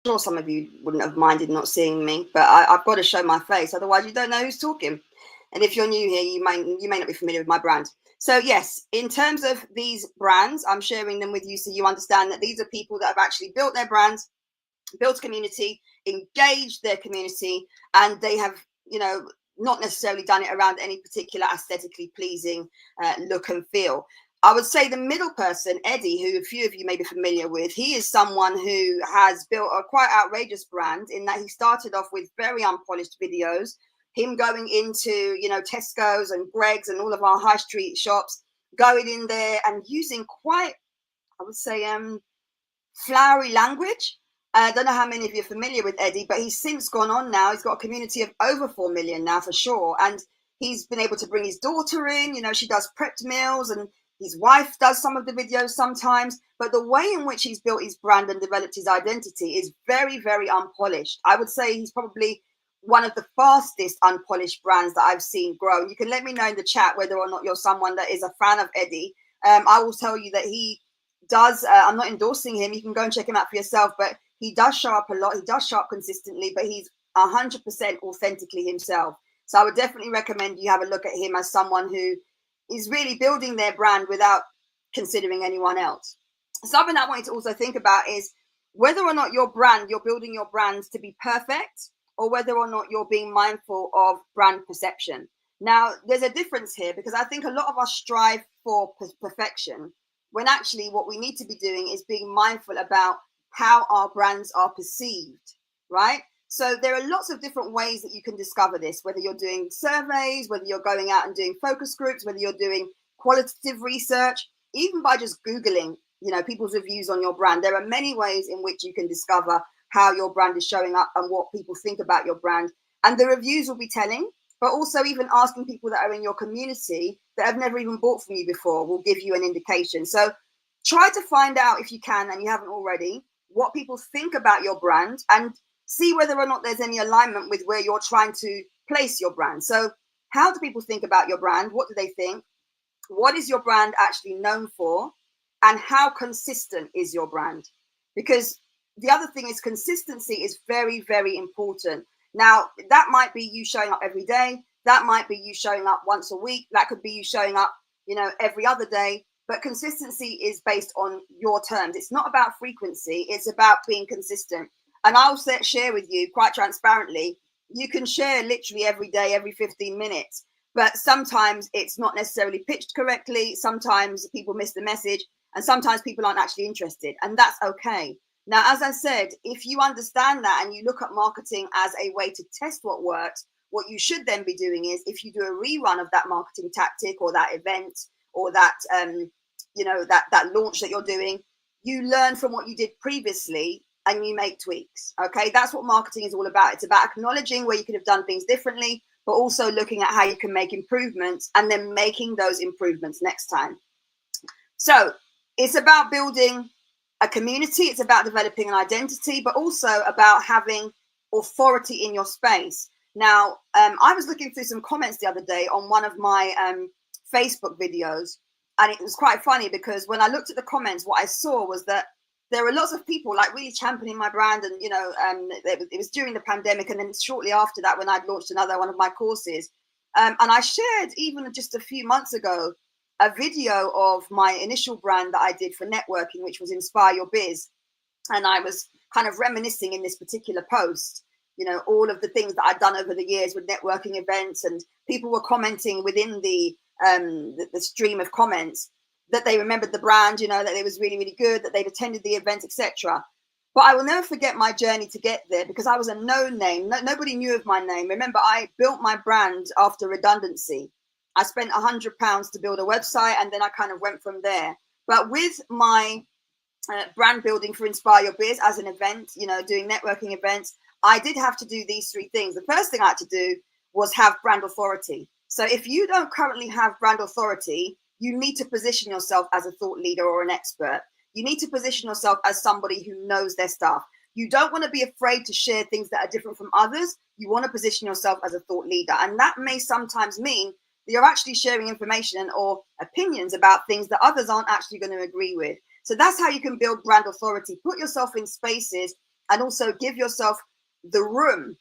sure some of you wouldn't have minded not seeing me, but I've got to show my face, otherwise you don't know who's talking. And if you're new here, you may not be familiar with my brand. So yes, in terms of these brands, I'm sharing them with you so you understand that these are people that have actually built their brands, built community, engaged their community, and they have, not necessarily done it around any particular aesthetically pleasing look and feel. I would say the middle person, Eddie, who a few of you may be familiar with, he is someone who has built a quite outrageous brand in that he started off with very unpolished videos, him going into, Tesco's and Greg's and all of our high street shops, going in there and using quite, I would say, flowery language. I don't know how many of you are familiar with Eddie, but he's since gone on now. He's got a community of over 4 million now for sure. And he's been able to bring his daughter in. She does prepped meals and his wife does some of the videos sometimes. But the way in which he's built his brand and developed his identity is very, very unpolished. I would say he's probably one of the fastest unpolished brands that I've seen grow. You can let me know in the chat whether or not you're someone that is a fan of Eddie. I will tell you that he does, I'm not endorsing him. You can go and check him out for yourself, but he does show up a lot. He does show up consistently, but he's 100% authentically himself. So I would definitely recommend you have a look at him as someone who is really building their brand without considering anyone else. Something I want you to also think about is whether or not your brand, you're building your brands to be perfect, or whether or not you're being mindful of brand perception. Now, there's a difference here because I think a lot of us strive for perfection when actually what we need to be doing is being mindful about how our brands are perceived, right? So there are lots of different ways that you can discover this, whether you're doing surveys, whether you're going out and doing focus groups, whether you're doing qualitative research, even by just Googling, people's reviews on your brand. There are many ways in which you can discover how your brand is showing up and what people think about your brand. And the reviews will be telling, but also even asking people that are in your community that have never even bought from you before will give you an indication. So try to find out, if you can and you haven't already, what people think about your brand and see whether or not there's any alignment with where you're trying to place your brand. So how do people think about your brand? What do they think? What is your brand actually known for? And how consistent is your brand? Because the other thing is consistency is very, very important. Now, that might be you showing up every day. That might be you showing up once a week. That could be you showing up, every other day. But consistency is based on your terms. It's not about frequency. It's about being consistent. And I'll share with you quite transparently, you can share literally every day, every 15 minutes. But sometimes it's not necessarily pitched correctly. Sometimes people miss the message. And sometimes people aren't actually interested. And that's okay. Now, as I said, if you understand that and you look at marketing as a way to test what works, what you should then be doing is if you do a rerun of that marketing tactic or that event or that, that launch that you're doing, you learn from what you did previously and you make tweaks. Okay, that's what marketing is all about. It's about acknowledging where you could have done things differently, but also looking at how you can make improvements and then making those improvements next time. So it's about building a community. It's about developing an identity, but also about having authority in your space. Now, I was looking through some comments the other day on one of my Facebook videos, and it was quite funny because when I looked at the comments, what I saw was that there were lots of people like really championing my brand, and it was during the pandemic, and then shortly after that when I'd launched another one of my courses, and I shared even just a few months ago a video of my initial brand that I did for networking, which was Inspire Your Biz, and I was kind of reminiscing in this particular post, all of the things that I'd done over the years with networking events, and people were commenting within the stream of comments that they remembered the brand, that it was really, really good, that they'd attended the event, etc. But I will never forget my journey to get there because I was a known name. Nobody knew of my name. Remember, I built my brand after redundancy. I spent £100 to build a website, and then I kind of went from there. But with my brand building for Inspire Your Biz as an event, doing networking events, I did have to do these three things. The first thing I had to do was have brand authority. So if you don't currently have brand authority, you need to position yourself as a thought leader or an expert. You need to position yourself as somebody who knows their stuff. You don't want to be afraid to share things that are different from others. You want to position yourself as a thought leader. And that may sometimes mean that you're actually sharing information or opinions about things that others aren't actually going to agree with. So that's how you can build brand authority. Put yourself in spaces and also give yourself the room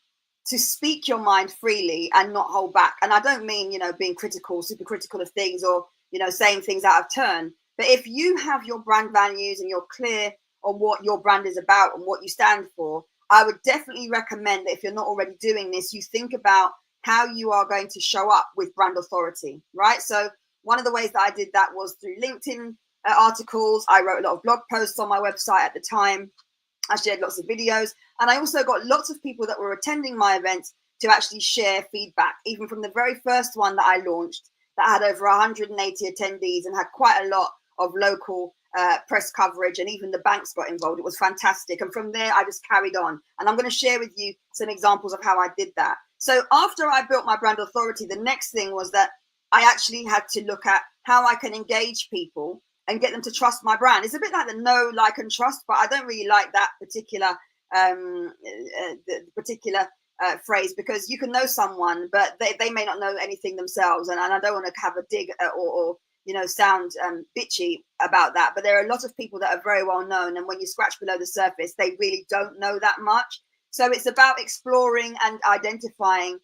to speak your mind freely and not hold back. And I don't mean, being critical, super critical of things, or, saying things out of turn. But if you have your brand values and you're clear on what your brand is about and what you stand for, I would definitely recommend that if you're not already doing this, you think about how you are going to show up with brand authority, right? So one of the ways that I did that was through LinkedIn articles. I wrote a lot of blog posts on my website at the time. I shared lots of videos, and I also got lots of people that were attending my events to actually share feedback, even from the very first one that I launched that had over 180 attendees and had quite a lot of local press coverage, and even the banks got involved. It was fantastic. And from there, I just carried on. And I'm going to share with you some examples of how I did that. So after I built my brand authority, the next thing was that I actually had to look at how I can engage people and get them to trust my brand. It's a bit like the know, like, and trust, but I don't really like that particular phrase, because you can know someone, but they may not know anything themselves. And I don't want to have a dig or sound bitchy about that. But there are a lot of people that are very well known, and when you scratch below the surface, they really don't know that much. So it's about exploring and identifying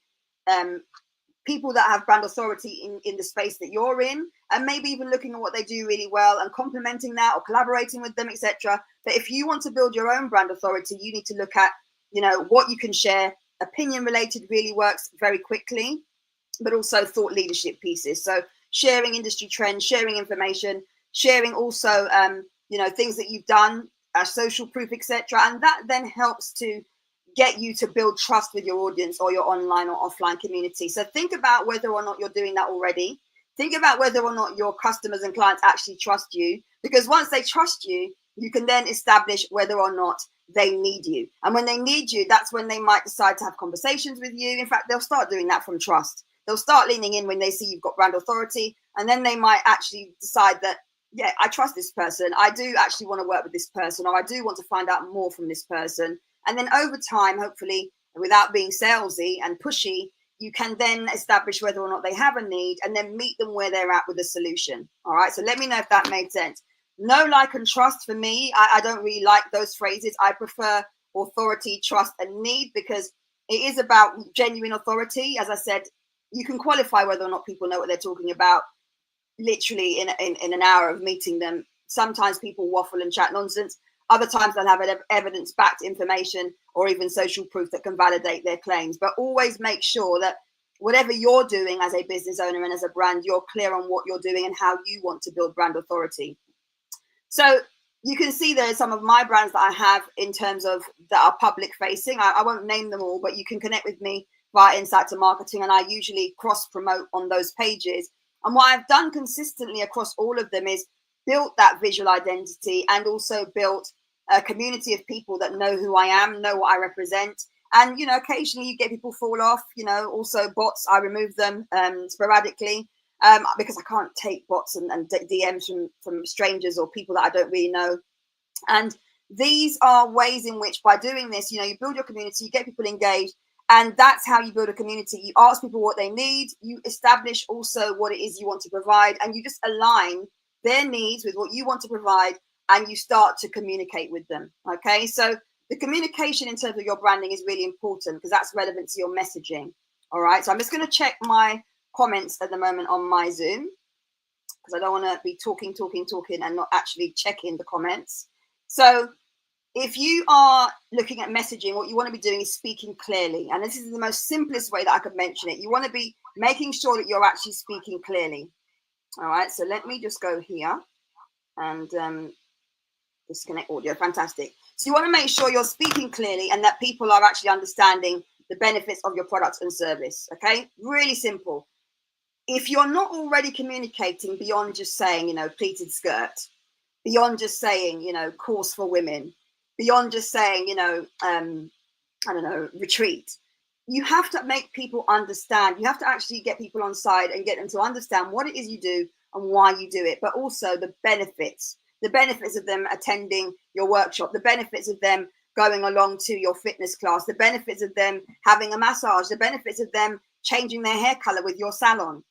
people that have brand authority in the space that you're in, and maybe even looking at what they do really well and complementing that or collaborating with them, etc. But if you want to build your own brand authority, you need to look at, what you can share. Opinion related really works very quickly, but also thought leadership pieces. So sharing industry trends, sharing information, sharing also, things that you've done, social proof, etc. And that then helps to get you to build trust with your audience or your online or offline community. So think about whether or not you're doing that already. Think about whether or not your customers and clients actually trust you, because once they trust you, you can then establish whether or not they need you. And when they need you, that's when they might decide to have conversations with you. In fact, they'll start doing that from trust. They'll start leaning in when they see you've got brand authority, and then they might actually decide that, yeah, I trust this person. I do actually want to work with this person, or I do want to find out more from this person. And then over time, hopefully, without being salesy and pushy, you can then establish whether or not they have a need, and then meet them where they're at with a solution. All right. So let me know if that made sense. No, like, and trust for me, I don't really like those phrases. I prefer authority, trust, and need, because it is about genuine authority. As I said, you can qualify whether or not people know what they're talking about literally in an hour of meeting them. Sometimes people waffle and chat nonsense. Other times they'll have evidence-backed information or even social proof that can validate their claims. But always make sure that whatever you're doing as a business owner and as a brand, you're clear on what you're doing and how you want to build brand authority. So you can see there are some of my brands that I have in terms of that are public facing. I won't name them all, but you can connect with me via Insight to Marketing, and I usually cross promote on those pages. And what I've done consistently across all of them is built that visual identity, and also built a community of people that know who I am, know what I represent. And, occasionally you get people fall off, also bots, I remove them sporadically. Because I can't take bots and DMs from strangers or people that I don't really know. And these are ways in which, by doing this, you build your community, you get people engaged, and that's how you build a community. You ask people what they need, you establish also what it is you want to provide, and you just align their needs with what you want to provide, and you start to communicate with them. Okay, so the communication in terms of your branding is really important, because that's relevant to your messaging. All right, so I'm just going to check my comments at the moment on my Zoom, because I don't want to be talking and not actually checking the comments. So if you are looking at messaging, what you want to be doing is speaking clearly. And this is the most simplest way that I could mention it. You want to be making sure that you're actually speaking clearly. All right, so let me just go here and disconnect audio. Fantastic. So you want to make sure you're speaking clearly and that people are actually understanding the benefits of your products and service. Okay, really simple. If you're not already communicating beyond just saying, pleated skirt, beyond just saying, course for women, beyond just saying, retreat, you have to make people understand. You have to actually get people on side and get them to understand what it is you do and why you do it, but also the benefits of them attending your workshop, the benefits of them going along to your fitness class, the benefits of them having a massage, the benefits of them changing their hair color with your salon.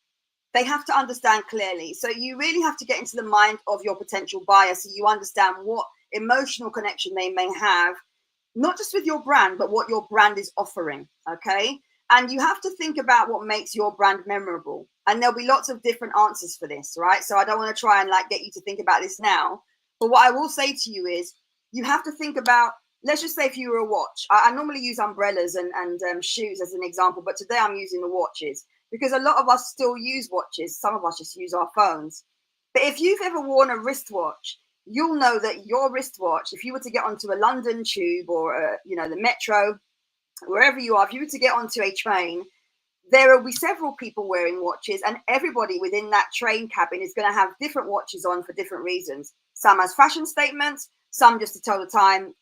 They have to understand clearly. So you really have to get into the mind of your potential buyer, so you understand what emotional connection they may have not just with your brand, but what your brand is offering. Okay. And you have to think about what makes your brand memorable. And there'll be lots of different answers for this, right? So I don't want to try and like get you to think about this now. But what I will say to you is you have to think about, let's just say if you were a watch. I normally use umbrellas and shoes as an example, but today I'm using the watches because a lot of us still use watches. Some of us just use our phones. But if you've ever worn a wristwatch, you'll know that your wristwatch, if you were to get onto a London tube or the metro, wherever you are, if you were to get onto a train, there will be several people wearing watches, and everybody within that train cabin is going to have different watches on for different reasons. Some as fashion statements, some just to tell the time,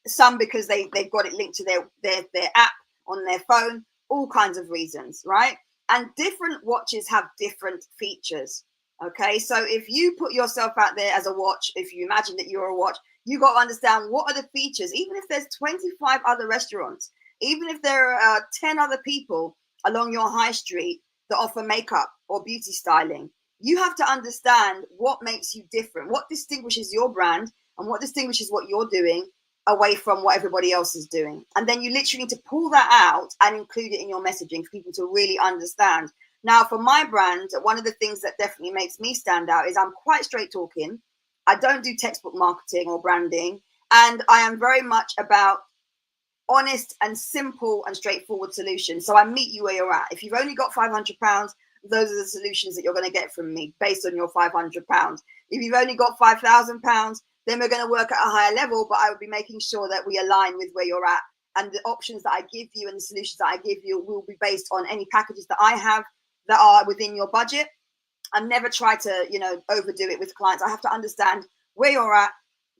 some because they've got it linked to their app on their phone, all kinds of reasons, right? And different watches have different features. Okay, so if you put yourself out there as a watch, if you imagine that you're a watch, you got to understand what are the features. Even if there's 25 other restaurants, even if there are 10 other people along your high street that offer makeup or beauty styling, you have to understand what makes you different, what distinguishes your brand and what distinguishes what you're doing away from what everybody else is doing. And then you literally need to pull that out and include it in your messaging for people to really understand. Now, for my brand, one of the things that definitely makes me stand out is I'm quite straight talking. I don't do textbook marketing or branding. And I am very much about honest and simple and straightforward solutions. So I meet you where you're at. If you've only got £500, those are the solutions that you're going to get from me based on your £500. If you've only got £5,000, then we're going to work at a higher level, but I will be making sure that we align with where you're at. And the options that I give you and the solutions that I give you will be based on any packages that I have that are within your budget. I never try to, overdo it with clients. I have to understand where you're at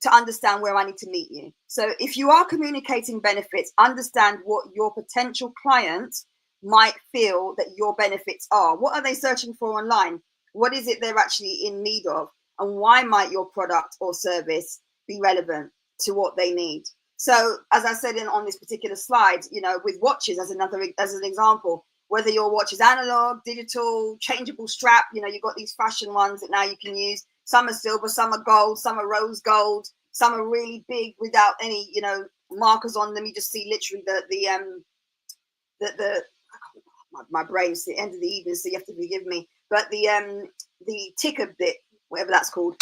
to understand where I need to meet you. So if you are communicating benefits, understand what your potential client might feel that your benefits are. What are they searching for online? What is it they're actually in need of? And why might your product or service be relevant to what they need? So as I said on this particular slide, with watches as an example, whether your watch is analog, digital, changeable strap, you've got these fashion ones that now you can use. Some are silver, some are gold, some are rose gold, some are really big without any, markers on them. You just see literally my brain's the end of the evening, so you have to forgive me. But the ticker bit, whatever that's called,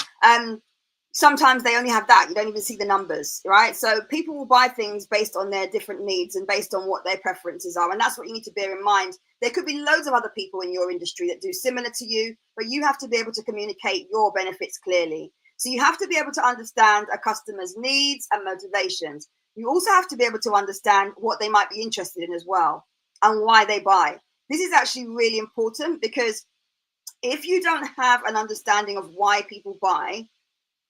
sometimes they only have that. You don't even see the numbers, right? So people will buy things based on their different needs and based on what their preferences are. And that's what you need to bear in mind. There could be loads of other people in your industry that do similar to you, but you have to be able to communicate your benefits clearly. So you have to be able to understand a customer's needs and motivations. You also have to be able to understand what they might be interested in as well and why they buy. This is actually really important because if you don't have an understanding of why people buy,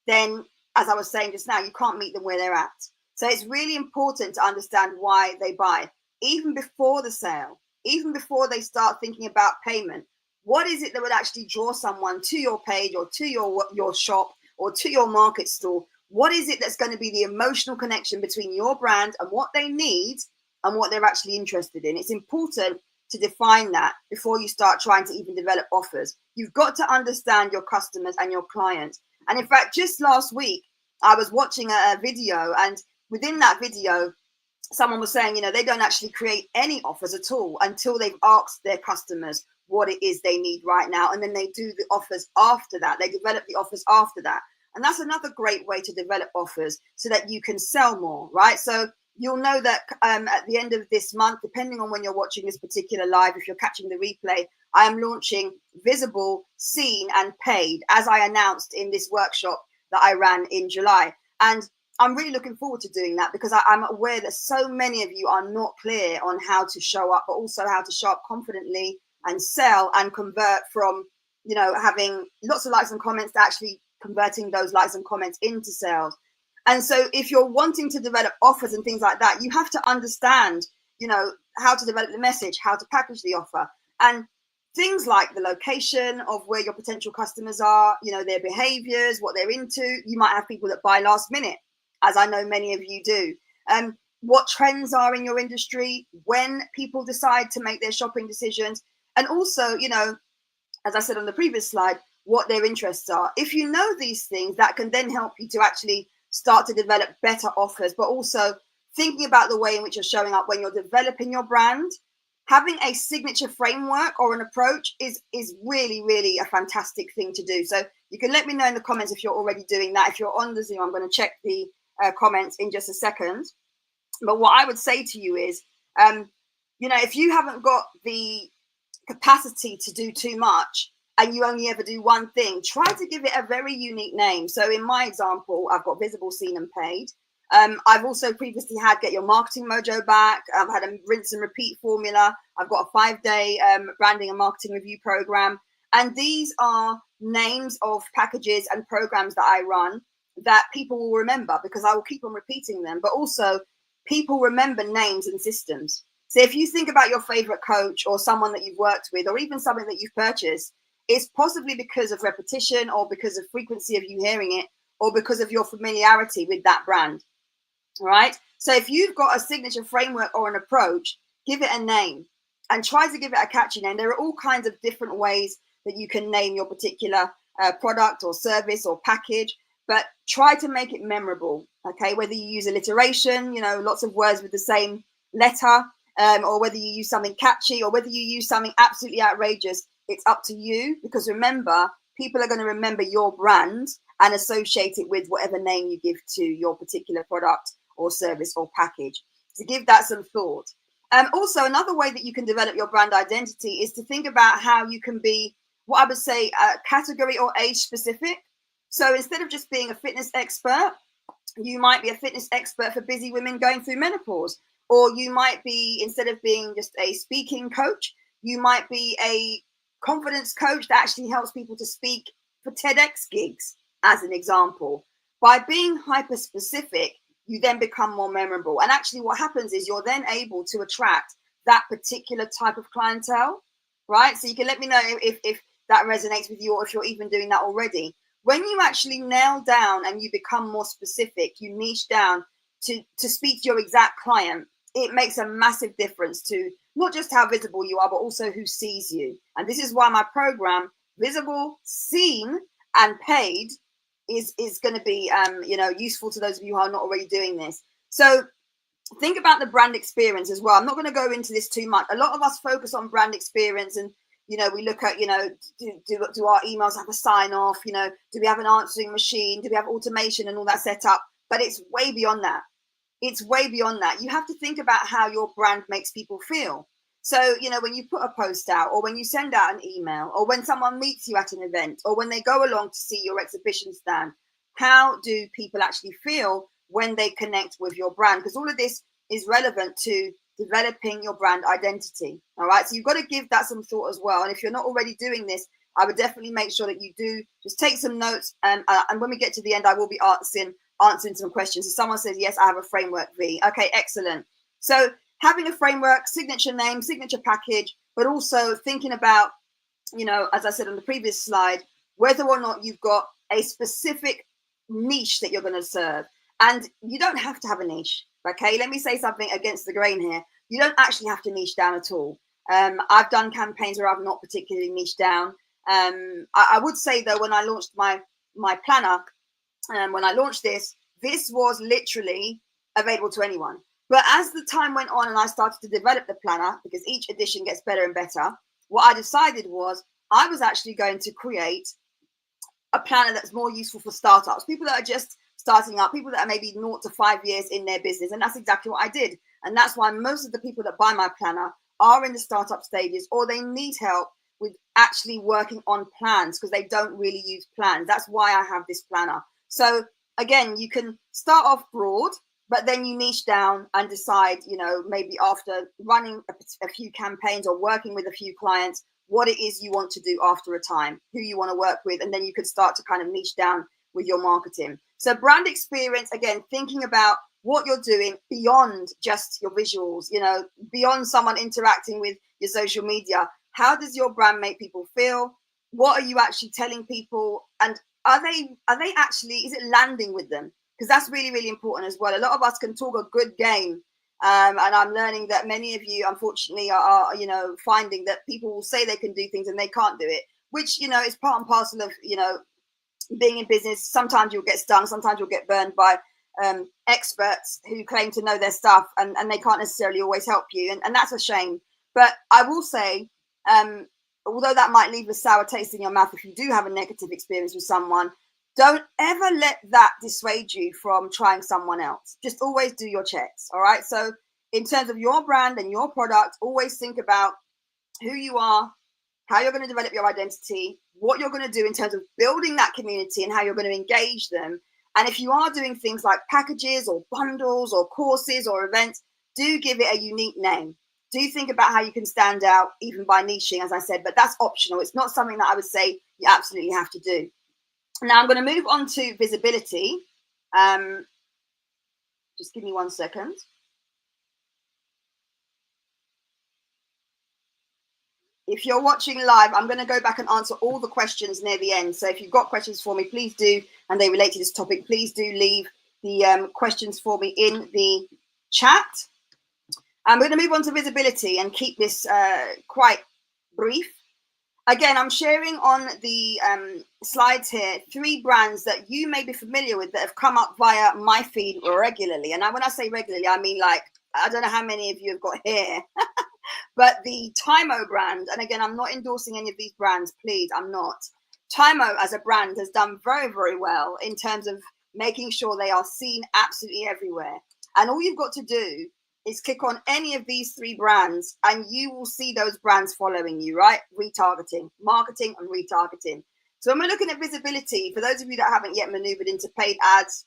then, as I was saying just now, you can't meet them where they're at. So it's really important to understand why they buy, even before the sale, even before they start thinking about payment. What is it that would actually draw someone to your page or to your shop or to your market store? What is it that's going to be the emotional connection between your brand and what they need and what they're actually interested in? It's important to define that before you start trying to even develop offers. You've got to understand your customers and your clients. And in fact, just last week, I was watching a video, and within that video, someone was saying, they don't actually create any offers at all until they've asked their customers what it is they need right now. And then they do the offers after that. They develop the offers after that. And that's another great way to develop offers so that you can sell more, right? So you'll know that at the end of this month, depending on when you're watching this particular live, if you're catching the replay, I am launching visible, seen, and paid, as I announced in this workshop that I ran in July. And I'm really looking forward to doing that because I'm aware that so many of you are not clear on how to show up, but also how to show up confidently and sell and convert from, having lots of likes and comments to actually converting those likes and comments into sales. And so if you're wanting to develop offers and things like that, you have to understand, how to develop the message, how to package the offer. And things like the location of where your potential customers are, their behaviors, what they're into. You might have people that buy last minute, as I know many of you do. What trends are in your industry, when people decide to make their shopping decisions. And also, as I said on the previous slide, what their interests are. If you know these things, that can then help you to actually start to develop better offers, but also thinking about the way in which you're showing up when you're developing your brand, having a signature framework or an approach is really, really a fantastic thing to do. So you can let me know in the comments if you're already doing that. If you're on the Zoom, I'm going to check the comments in just a second. But what I would say to you is, if you haven't got the capacity to do too much and you only ever do one thing, try to give it a very unique name. So in my example, I've got visible, seen and paid. I've also previously had Get Your Marketing Mojo Back. I've had a rinse and repeat formula. I've got a 5-day branding and marketing review program. And these are names of packages and programs that I run that people will remember because I will keep on repeating them. But also people remember names and systems. So if you think about your favorite coach or someone that you've worked with or even something that you've purchased, it's possibly because of repetition or because of frequency of you hearing it or because of your familiarity with that brand. All right. So if you've got a signature framework or an approach, give it a name and try to give it a catchy name. There are all kinds of different ways that you can name your particular product or service or package, but try to make it memorable. Okay. Whether you use alliteration, lots of words with the same letter, or whether you use something catchy or whether you use something absolutely outrageous, it's up to you. Because remember, people are going to remember your brand and associate it with whatever name you give to your particular product or service or package. So give that some thought. Also, another way that you can develop your brand identity is to think about how you can be, what I would say, category or age specific. So instead of just being a fitness expert, you might be a fitness expert for busy women going through menopause. Or you might be, instead of being just a speaking coach, you might be a confidence coach that actually helps people to speak for TEDx gigs, as an example. By being hyper specific, you then become more memorable. And actually what happens is you're then able to attract that particular type of clientele, right? So you can let me know if that resonates with you or if you're even doing that already. When you actually nail down and you become more specific, you niche down to speak to your exact client, it makes a massive difference to not just how visible you are, but also who sees you. And this is why my program, Visible, Seen, and Paid, is going to be useful to those of you who are not already doing this. So think about the brand experience as well. I'm not going to go into this too much. A lot of us focus on brand experience and we look at, do our emails have a sign off? Do we have an answering machine? Do we have automation and all that set up? But it's way beyond that. It's way beyond that. You have to think about how your brand makes people feel. So, when you put a post out or when you send out an email or when someone meets you at an event or when they go along to see your exhibition stand, how do people actually feel when they connect with your brand? Because all of this is relevant to developing your brand identity. All right. So you've got to give that some thought as well. And if you're not already doing this, I would definitely make sure that you do just take some notes. And when we get to the end, I will be answering some questions. So someone says, yes, I have a framework, V. Okay, excellent. So having a framework, signature name, signature package, but also thinking about, as I said on the previous slide, whether or not you've got a specific niche that you're going to serve. And you don't have to have a niche. Okay, let me say something against the grain here. You don't actually have to niche down at all. I've done campaigns where I've not particularly niched down. I would say, though, when I launched my planner, when I launched this was literally available to anyone. But as the time went on and I started to develop the planner, because each edition gets better and better, what I decided was I was actually going to create a planner that's more useful for startups, people that are just starting up, people that are maybe 0 to 5 years in their business. And that's exactly what I did. And that's why most of the people that buy my planner are in the startup stages, or they need help with actually working on plans because they don't really use plans. That's why I have this planner. So again, you can start off broad, but then you niche down and decide, maybe after running a few campaigns or working with a few clients, what it is you want to do after a time, who you want to work with, and then you could start to kind of niche down with your marketing. So brand experience, again, thinking about what you're doing beyond just your visuals, beyond someone interacting with your social media. How does your brand make people feel? What are you actually telling people? And are they actually, is it landing with them? Because that's really, really important as well. A lot of us can talk a good game. And I'm learning that many of you, unfortunately, are finding that people will say they can do things and they can't do it, which, is part and parcel of, being in business. Sometimes you'll get stung. Sometimes you'll get burned by experts who claim to know their stuff, and they can't necessarily always help you, and that's a shame. But I will say, although that might leave a sour taste in your mouth if you do have a negative experience with someone, don't ever let that dissuade you from trying someone else. Just always do your checks. All right. So in terms of your brand and your product, always think about who you are, how you're going to develop your identity, what you're going to do in terms of building that community and how you're going to engage them. And if you are doing things like packages or bundles or courses or events, do give it a unique name. Do think about how you can stand out, even by niching, as I said, but that's optional. It's not something that I would say you absolutely have to do. Now I'm going to move on to visibility. Just give me 1 second. If you're watching live, I'm going to go back and answer all the questions near the end. So if you've got questions for me, please do, and they relate to this topic, please do leave the questions for me in the chat. I'm going to move on to visibility and keep this quite brief. Again, I'm sharing on the slides here 3 brands that you may be familiar with that have come up via my feed regularly. And when I say regularly, I mean, like, I don't know how many of you have got hair, but the Tymo brand, and again, I'm not endorsing any of these brands, please, I'm not. Tymo as a brand has done very, very well in terms of making sure they are seen absolutely everywhere. And all you've got to do is click on any of these 3 brands and you will see those brands following you, right? Retargeting, marketing and retargeting. So when we're looking at visibility, for those of you that haven't yet maneuvered into paid ads,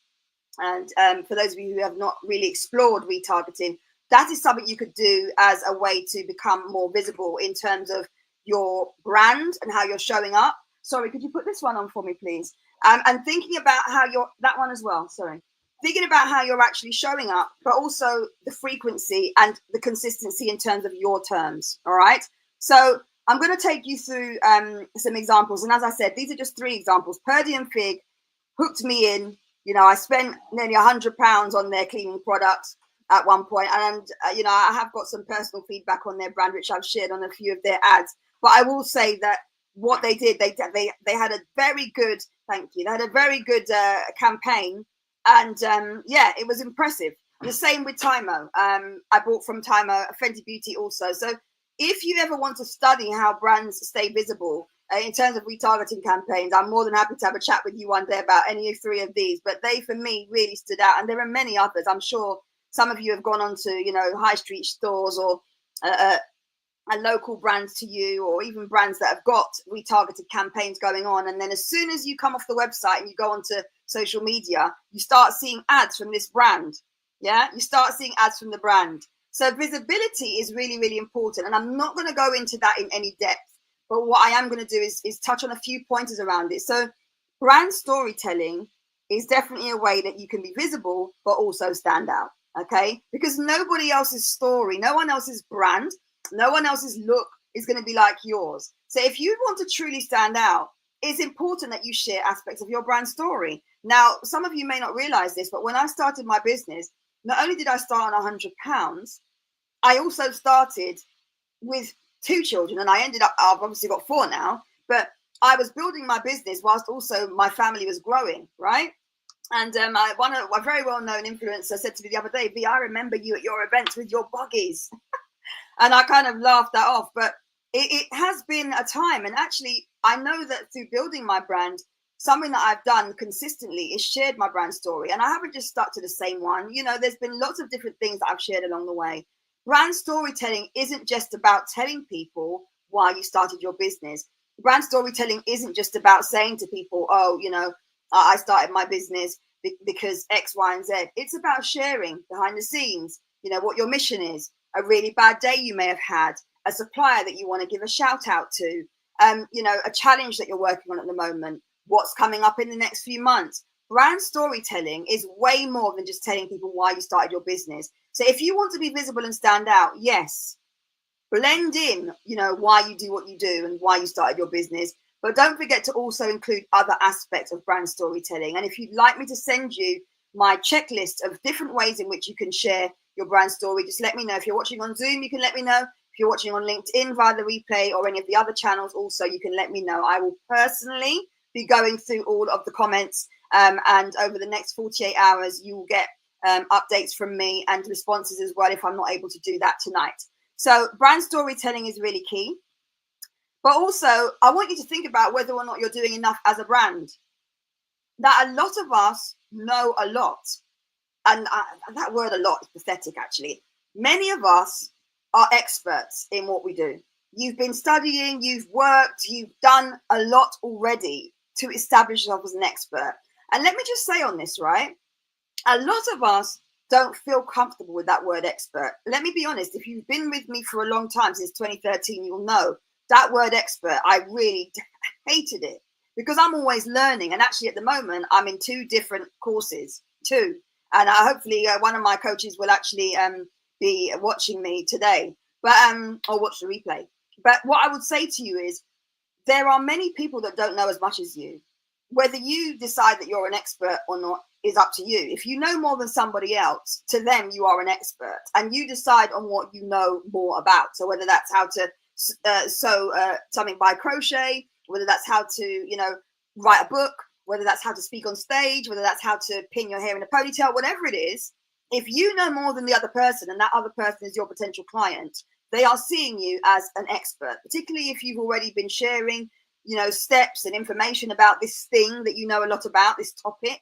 and for those of you who have not really explored retargeting, that is something you could do as a way to become more visible in terms of your brand and how you're showing up. Sorry, could you put this one on for me, please? And thinking about how that one as well, sorry. Thinking about how you're actually showing up, but also the frequency and the consistency in terms of your terms. All right. So I'm going to take you through some examples. And as I said, these are just 3 examples. Purdy and Fig hooked me in. You know, I spent nearly £100 on their cleaning products at one point. And, you know, I have got some personal feedback on their brand, which I've shared on a few of their ads. But I will say that what they did, they had a very good, thank you. They had a very good campaign. And yeah, it was impressive. The same with Tymo. I bought from Tymo, Fenty Beauty also. So if you ever want to study how brands stay visible in terms of retargeting campaigns, I'm more than happy to have a chat with you one day about any of 3 of these. But they, for me, really stood out. And there are many others. I'm sure some of you have gone on to, you know, high street stores or a local brand to you, or even brands that have got retargeted campaigns going on. And then as soon as you come off the website and you go onto social media, you start seeing ads from this brand. Yeah, you start seeing ads from the brand. So visibility is really, really important. And I'm not going to go into that in any depth, but what I am going to do is touch on a few pointers around it. So brand storytelling is definitely a way that you can be visible, but also stand out. Okay, because nobody else's story, no one else's brand, no one else's look is going to be like yours. So if you want to truly stand out, it's important that you share aspects of your brand story. Now, some of you may not realize this, but when I started my business, not only did I start on £100, I also started with 2 children, and I ended up, I've obviously got 4 now, but I was building my business whilst also my family was growing, right? And a very well-known influencer said to me the other day, V, I remember you at your events with your buggies. And I kind of laughed that off, but it has been a time. And actually, I know that through building my brand, something that I've done consistently is shared my brand story. And I haven't just stuck to the same one. You know, there's been lots of different things that I've shared along the way. Brand storytelling isn't just about telling people why you started your business. Brand storytelling isn't just about saying to people, oh, you know, I started my business because X, Y, and Z. It's about sharing behind the scenes, you know, what your mission is, a really bad day you may have had, a supplier that you want to give a shout out to, you know, a challenge that you're working on at the moment, what's coming up in the next few months. Brand storytelling is way more than just telling people why you started your business. So if you want to be visible and stand out, yes, blend in, you know, why you do what you do and why you started your business. But don't forget to also include other aspects of brand storytelling. And if you'd like me to send you my checklist of different ways in which you can share your brand story, just let me know. If you're watching on Zoom, you can let me know. If you're watching on LinkedIn via the replay or any of the other channels, also, you can let me know. I will personally be going through all of the comments And over the next 48 hours, you will get updates from me and responses as well if I'm not able to do that tonight. So brand storytelling is really key. But also, I want you to think about whether or not you're doing enough as a brand. That a lot of us know a lot. And that word "a lot" is pathetic, actually. Many of us are experts in what we do. You've been studying, you've worked, you've done a lot already to establish yourself as an expert. And let me just say on this, right? A lot of us don't feel comfortable with that word expert. Let me be honest, if you've been with me for a long time, since 2013, you'll know that word expert, I really hated it because I'm always learning. And actually at the moment, I'm in 2 different courses, 2. And hopefully one of my coaches will actually be watching me today, but or watch the replay. But what I would say to you is there are many people that don't know as much as you. Whether you decide that you're an expert or not is up to you. If you know more than somebody else, to them, you are an expert and you decide on what you know more about. So whether that's how to sew something by crochet, whether that's how to, write a book, whether that's how to speak on stage, whether that's how to pin your hair in a ponytail, whatever it is, if you know more than the other person and that other person is your potential client, they are seeing you as an expert, particularly if you've already been sharing, steps and information about this thing that you know a lot about, this topic.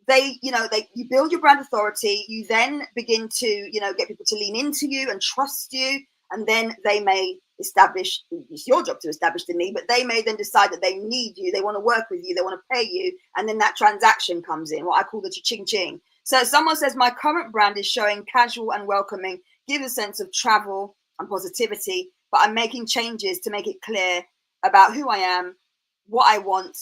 You build your brand authority. You then begin to, get people to lean into you and trust you. And then they may establish, it's your job to establish the need, but they may then decide that they need you. They want to work with you. They want to pay you. And then that transaction comes in, what I call the cha-ching ching. So someone says, my current brand is showing casual and welcoming, gives a sense of travel and positivity, but I'm making changes to make it clear about who I am, what I want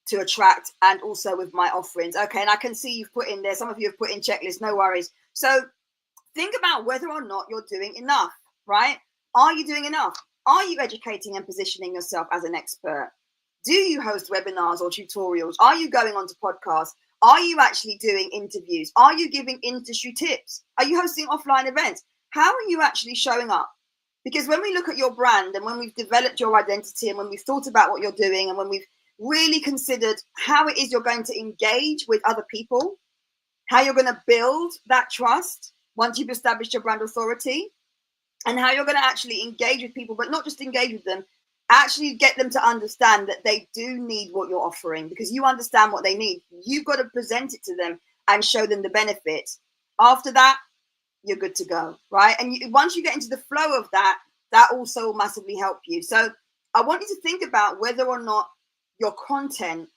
to attract, and also with my offerings. Okay, and I can see you've put in there, some of you have put in checklists, no worries. So think about whether or not you're doing enough, right? Are you doing enough? Are you educating and positioning yourself as an expert? Do you host webinars or tutorials? Are you going on to podcasts? Are you actually doing interviews? Are you giving industry tips? Are you hosting offline events? How are you actually showing up? Because when we look at your brand and when we've developed your identity and when we've thought about what you're doing and when we've really considered how it is you're going to engage with other people, how you're going to build that trust once you've established your brand authority, and how you're going to actually engage with people, but not just engage with them, actually get them to understand that they do need what you're offering because you understand what they need. You've got to present it to them and show them the benefits. After that, you're good to go, right? And once you get into the flow of that, that also will massively help you. So I want you to think about whether or not your content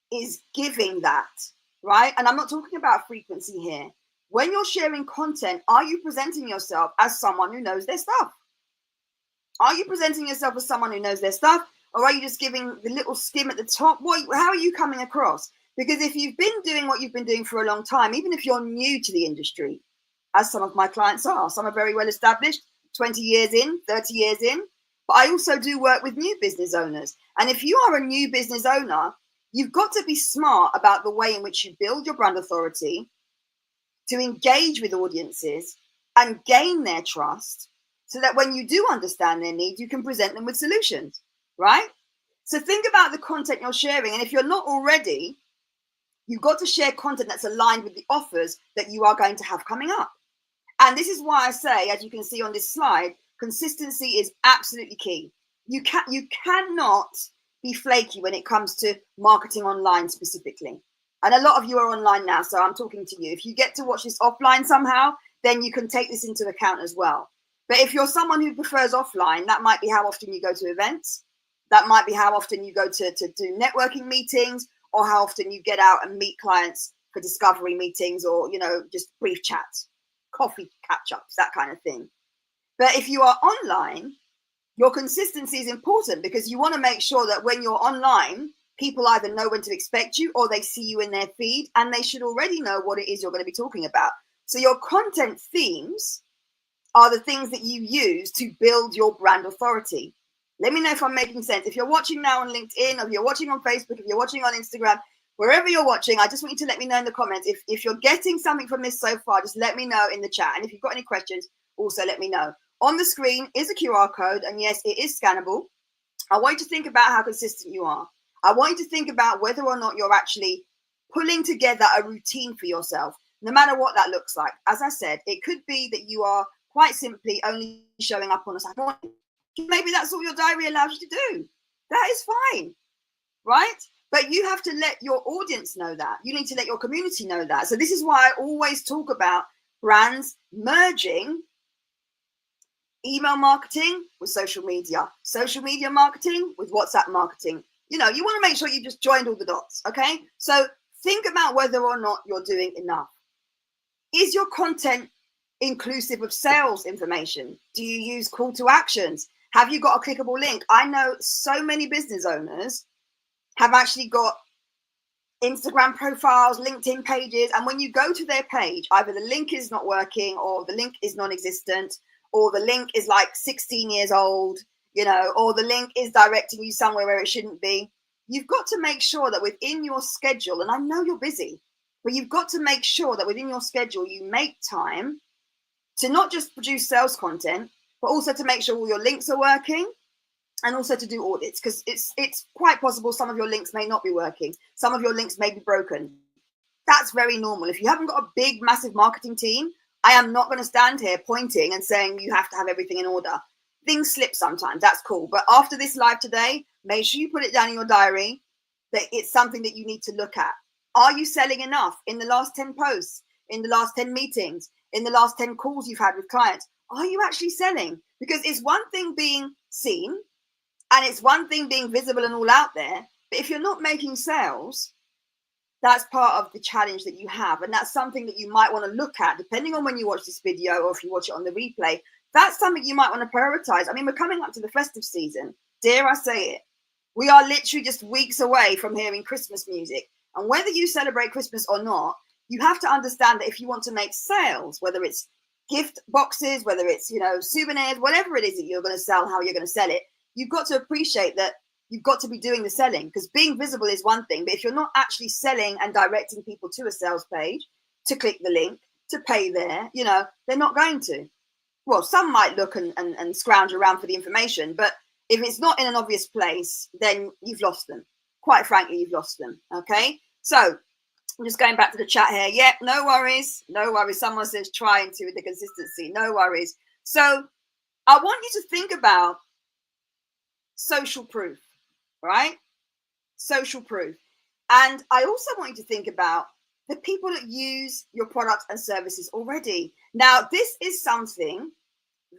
is giving that, right? And I'm not talking about frequency here. When you're sharing content, are you presenting yourself as someone who knows their stuff? Are you presenting yourself as someone who knows their stuff? Or are you just giving the little skim at the top? How are you coming across? Because if you've been doing what you've been doing for a long time, even if you're new to the industry, as some of my clients are, some are very well established, 20 years in, 30 years in, but I also do work with new business owners. And if you are a new business owner, you've got to be smart about the way in which you build your brand authority, to engage with audiences and gain their trust so that when you do understand their needs, you can present them with solutions, right? So think about the content you're sharing. And if you're not already, you've got to share content that's aligned with the offers that you are going to have coming up. And this is why I say, as you can see on this slide, consistency is absolutely key. You cannot be flaky when it comes to marketing online specifically. And a lot of you are online now, so I'm talking to you. If you get to watch this offline somehow, then you can take this into account as well. But if you're someone who prefers offline, that might be how often you go to events. That might be how often you go to do networking meetings, or how often you get out and meet clients for discovery meetings, or, just brief chats, coffee catch-ups, that kind of thing. But if you are online, your consistency is important because you want to make sure that when you're online, people either know when to expect you or they see you in their feed, and they should already know what it is you're going to be talking about. So your content themes are the things that you use to build your brand authority. Let me know if I'm making sense. If you're watching now on LinkedIn, or if you're watching on Facebook, if you're watching on Instagram, wherever you're watching, I just want you to let me know in the comments. If you're getting something from this so far, just let me know in the chat. And if you've got any questions, also let me know. On the screen is a QR code, and yes, it is scannable. I want you to think about how consistent you are. I want you to think about whether or not you're actually pulling together a routine for yourself, no matter what that looks like. As I said, it could be that you are quite simply only showing up on a Saturday morning. Maybe that's all your diary allows you to do. That is fine, right? But you have to let your audience know that. You need to let your community know that. So this is why I always talk about brands merging email marketing with social media marketing with WhatsApp marketing. You know, you want to make sure you just joined all the dots, okay? So think about whether or not you're doing enough. Is your content inclusive of sales information? Do you use call to actions? Have you got a clickable link? I know so many business owners have actually got Instagram profiles, LinkedIn pages, and when you go to their page, either the link is not working, or the link is non-existent, or the link is like 16 years old, you know, or the link is directing you somewhere where it shouldn't be. You've got to make sure that within your schedule, and I know you're busy, but you've got to make sure that within your schedule, you make time to not just produce sales content, but also to make sure all your links are working, and also to do audits, because it's quite possible some of your links may not be working. Some of your links may be broken. That's very normal. If you haven't got a big, massive marketing team, I am not going to stand here pointing and saying you have to have everything in order. Things slip sometimes. That's cool. But after this live today, make sure you put it down in your diary that it's something that you need to look at. Are you selling enough in the last 10 posts, in the last 10 meetings, in the last 10 calls you've had with clients? Are you actually selling? Because it's one thing being seen, and it's one thing being visible and all out there, but if you're not making sales, that's part of the challenge that you have. And that's something that you might want to look at, depending on when you watch this video or if you watch it on the replay. That's something you might want to prioritize. I mean, we're coming up to the festive season. Dare I say it? We are literally just weeks away from hearing Christmas music. And whether you celebrate Christmas or not, you have to understand that if you want to make sales, whether it's gift boxes, whether it's, you know, souvenirs, whatever it is that you're going to sell, how you're going to sell it, you've got to appreciate that you've got to be doing the selling, because being visible is one thing, but if you're not actually selling and directing people to a sales page, to click the link, to pay there, you know, they're not going to. Well, some might look and scrounge around for the information, but if it's not in an obvious place, then you've lost them. Quite frankly, you've lost them, okay? So I'm just going back to the chat here. Yep, no worries, no worries. Someone says trying to with the consistency, no worries. So I want you to think about social proof, right? Social proof. And I also want you to think about the people that use your products and services already. Now, this is something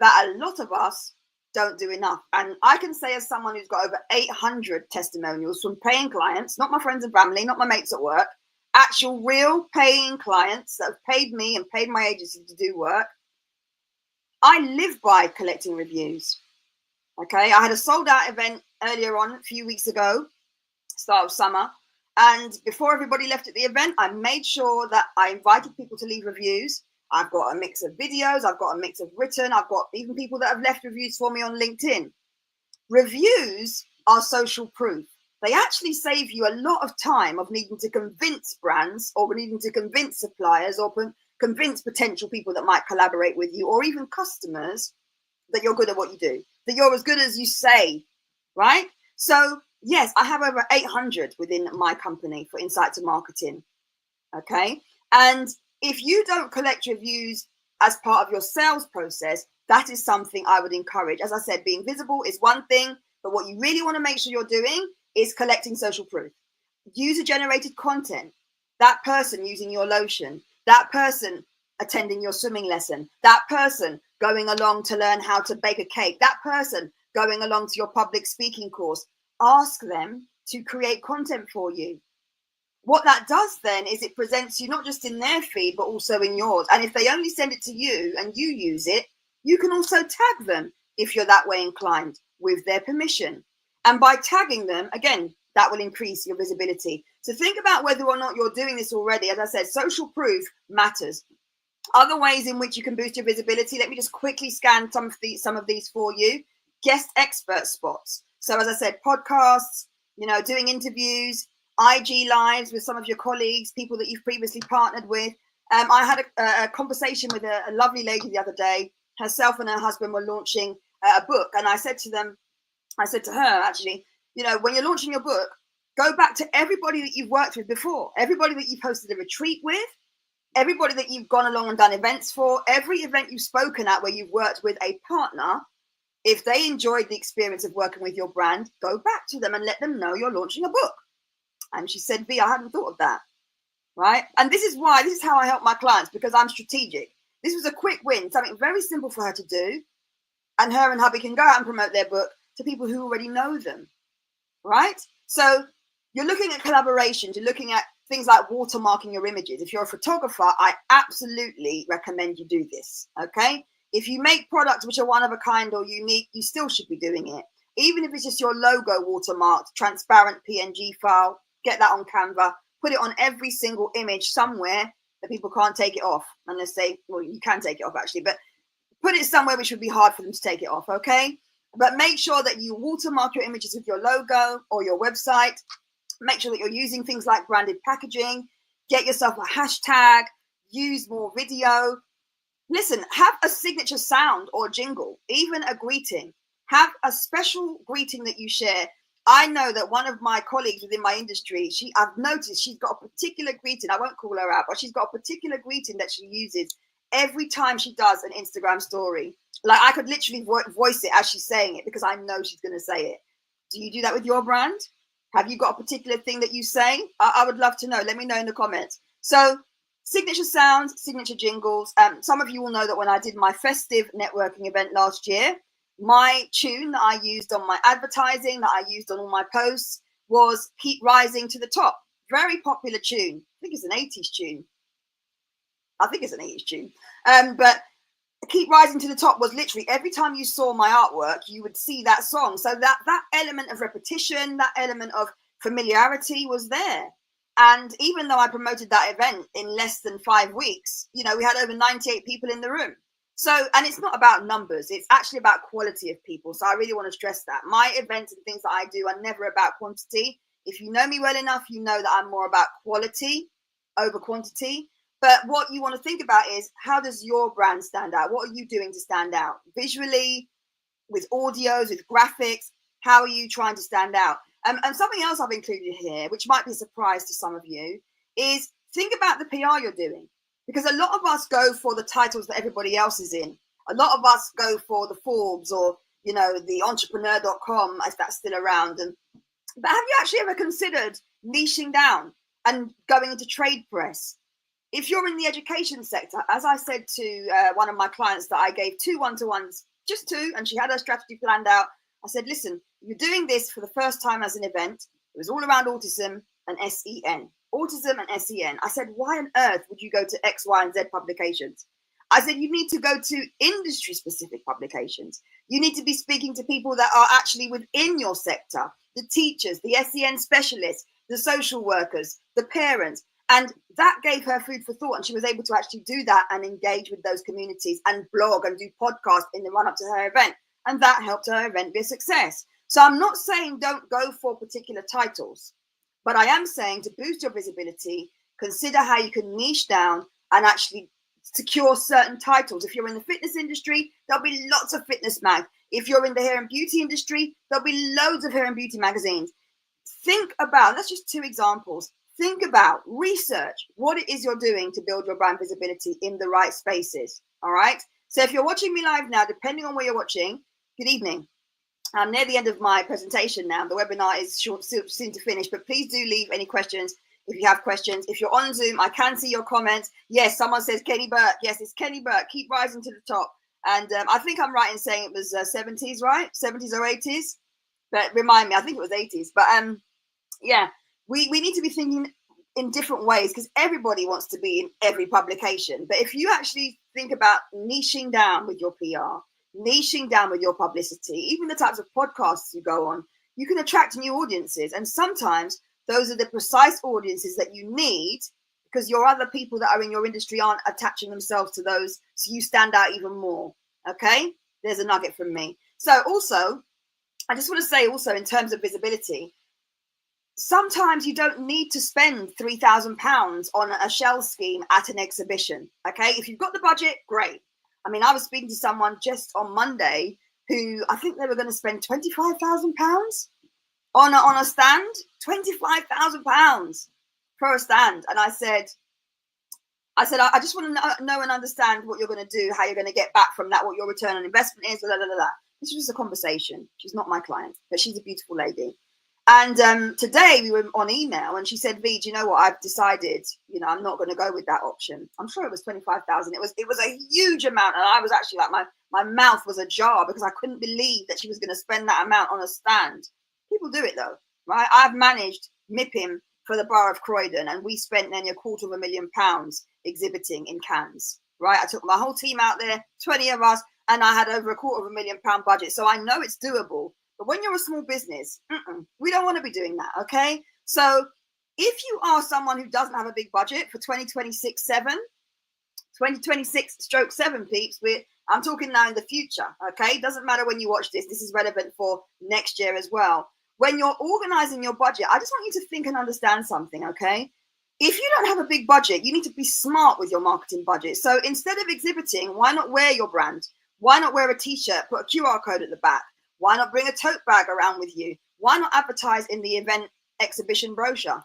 that a lot of us don't do enough. And I can say, as someone who's got over 800 testimonials from paying clients, not my friends and family, not my mates at work, actual real paying clients that have paid me and paid my agency to do work, I live by collecting reviews. Okay, I had a sold out event earlier on a few weeks ago, start of summer. And before everybody left at the event, I made sure that I invited people to leave reviews. I've got a mix of videos, I've got a mix of written, I've got even people that have left reviews for me on LinkedIn. Reviews are social proof. They actually save you a lot of time of needing to convince brands, or needing to convince suppliers, or convince potential people that might collaborate with you, or even customers, that you're good at what you do, that you're as good as you say, right? So yes, I have over 800 within my company for Insight to Marketing, okay? And if you don't collect reviews as part of your sales process, that is something I would encourage. As I said, being visible is one thing, but what you really want to make sure you're doing is collecting social proof. User-generated content, that person using your lotion, that person attending your swimming lesson, that person going along to learn how to bake a cake, that person going along to your public speaking course. Ask them to create content for you. What that does then is it presents you not just in their feed, but also in yours. And if they only send it to you and you use it, you can also tag them if you're that way inclined with their permission. And by tagging them, again, that will increase your visibility. So think about whether or not you're doing this already. As I said, social proof matters. Other ways in which you can boost your visibility, let me just quickly scan some of these for you. Guest expert spots. So as I said, podcasts, you know, doing interviews, IG lives with some of your colleagues, people that you've previously partnered with. I had a conversation with a lovely lady the other day. Herself and her husband were launching a book. And I said to her, actually, you know, when you're launching your book, Go back to everybody that you've worked with before, everybody that you've hosted a retreat with, everybody that you've gone along and done events for, every event you've spoken at where you've worked with a partner. If they enjoyed the experience of working with your brand, go back to them and let them know you're launching a book. And she said, V, I hadn't thought of that. Right. And this is how I help my clients, because I'm strategic. This was a quick win, something very simple for her to do. And her and hubby can go out and promote their book to people who already know them. Right. So you're looking at collaborations, you're looking at things like watermarking your images. If you're a photographer, I absolutely recommend you do this. Okay. If you make products which are one of a kind or unique, you still should be doing it. Even if it's just your logo watermarked, transparent PNG file, get that on Canva, put it on every single image somewhere that people can't take it off unless you can take it off actually, but put it somewhere which would be hard for them to take it off. Okay. But make sure that you watermark your images with your logo or your website. Make sure that you're using things like branded packaging. Get yourself a hashtag, use more video. Listen, have a signature sound or jingle, even a greeting. Have a special greeting that you share. I know that one of my colleagues within my industry, I've noticed she's got a particular greeting. I won't call her out, but she's got a particular greeting that she uses every time she does an Instagram story. Like I could literally voice it as she's saying it because I know she's going to say it. Do you do that with your brand? Have you got a particular thing that you say? I would love to know. Let me know in the comments. So signature sounds, signature jingles. Some of you will know that when I did my festive networking event last year, my tune that I used on my advertising, that I used on all my posts, was Keep Rising to the Top. Very popular tune. I think it's an 80s tune. But Keep Rising to the Top was literally every time you saw my artwork, you would see that song. So that element of repetition, that element of familiarity was there. And even though I promoted that event in less than 5 weeks, we had over 98 people in the room. So, and it's not about numbers, it's actually about quality of people. So I really want to stress that. My events and things that I do are never about quantity. If you know me well enough, you know that I'm more about quality over quantity. But what you want to think about is, how does your brand stand out? What are you doing to stand out? Visually, with audios, with graphics, how are you trying to stand out? And something else I've included here, which might be a surprise to some of you, is think about the PR you're doing. Because a lot of us go for the titles that everybody else is in. A lot of us go for the Forbes or, the entrepreneur.com, if that's still around. But have you actually ever considered niching down and going into trade press? If you're in the education sector, as I said to one of my clients that I gave 2 one-to-ones, just 2, and she had her strategy planned out. I said, listen, you're doing this for the first time as an event. It was all around autism and SEN. Autism and SEN. I said, why on earth would you go to X, Y, and Z publications? I said, you need to go to industry-specific publications. You need to be speaking to people that are actually within your sector, the teachers, the SEN specialists, the social workers, the parents. And that gave her food for thought. And she was able to actually do that and engage with those communities and blog and do podcasts in the run-up to her event. And that helped her event be a success. So I'm not saying don't go for particular titles. But I am saying to boost your visibility, consider how you can niche down and actually secure certain titles. If you're in the fitness industry, there'll be lots of fitness mag. If you're in the hair and beauty industry, there'll be loads of hair and beauty magazines. Think about, that's just 2 examples. Think about, research what it is you're doing to build your brand visibility in the right spaces. All right. So if you're watching me live now, depending on where you're watching, good evening. I'm near the end of my presentation now. The webinar is soon to finish, but please do leave any questions if you have questions. If you're on Zoom, I can see your comments. Yes, someone says Kenny Burke. Yes, it's Kenny Burke. Keep rising to the top. And I think I'm right in saying it was 70s, right? 70s or 80s? But remind me, I think it was 80s. But yeah, we need to be thinking in different ways because everybody wants to be in every publication. But if you actually think about niching down with your PR, niching down with your publicity, even the types of podcasts you go on, you can attract new audiences. And sometimes those are the precise audiences that you need because your other people that are in your industry aren't attaching themselves to those. So you stand out even more. Okay. There's a nugget from me. So also, I just want to say also in terms of visibility, sometimes you don't need to spend £3,000 on a shell scheme at an exhibition. Okay. If you've got the budget, great. I mean, I was speaking to someone just on Monday who I think they were going to spend £25,000 on a stand, £25,000 for a stand. And I said, I just want to know and understand what you're going to do, how you're going to get back from that, what your return on investment is, blah, blah, blah, blah. This was just a conversation. She's not my client, but she's a beautiful lady. And today we were on email and she said, V, do you know what? I've decided, I'm not going to go with that option. I'm sure it was 25,000. It was a huge amount. And I was actually like, my mouth was ajar because I couldn't believe that she was going to spend that amount on a stand. People do it though, right? I've managed MIPIM for the Borough of Croydon and we spent nearly £250,000 exhibiting in Cannes, right? I took my whole team out there, 20 of us, and I had over £250,000 budget. So I know it's doable. But when you're a small business, we don't want to be doing that, okay? So if you are someone who doesn't have a big budget for 2026/7 peeps, I'm talking now in the future, okay? Doesn't matter when you watch this. This is relevant for next year as well. When you're organizing your budget, I just want you to think and understand something, okay? If you don't have a big budget, you need to be smart with your marketing budget. So instead of exhibiting, why not wear your brand? Why not wear a t-shirt, put a QR code at the back? Why not bring a tote bag around with you? Why not advertise in the event exhibition brochure?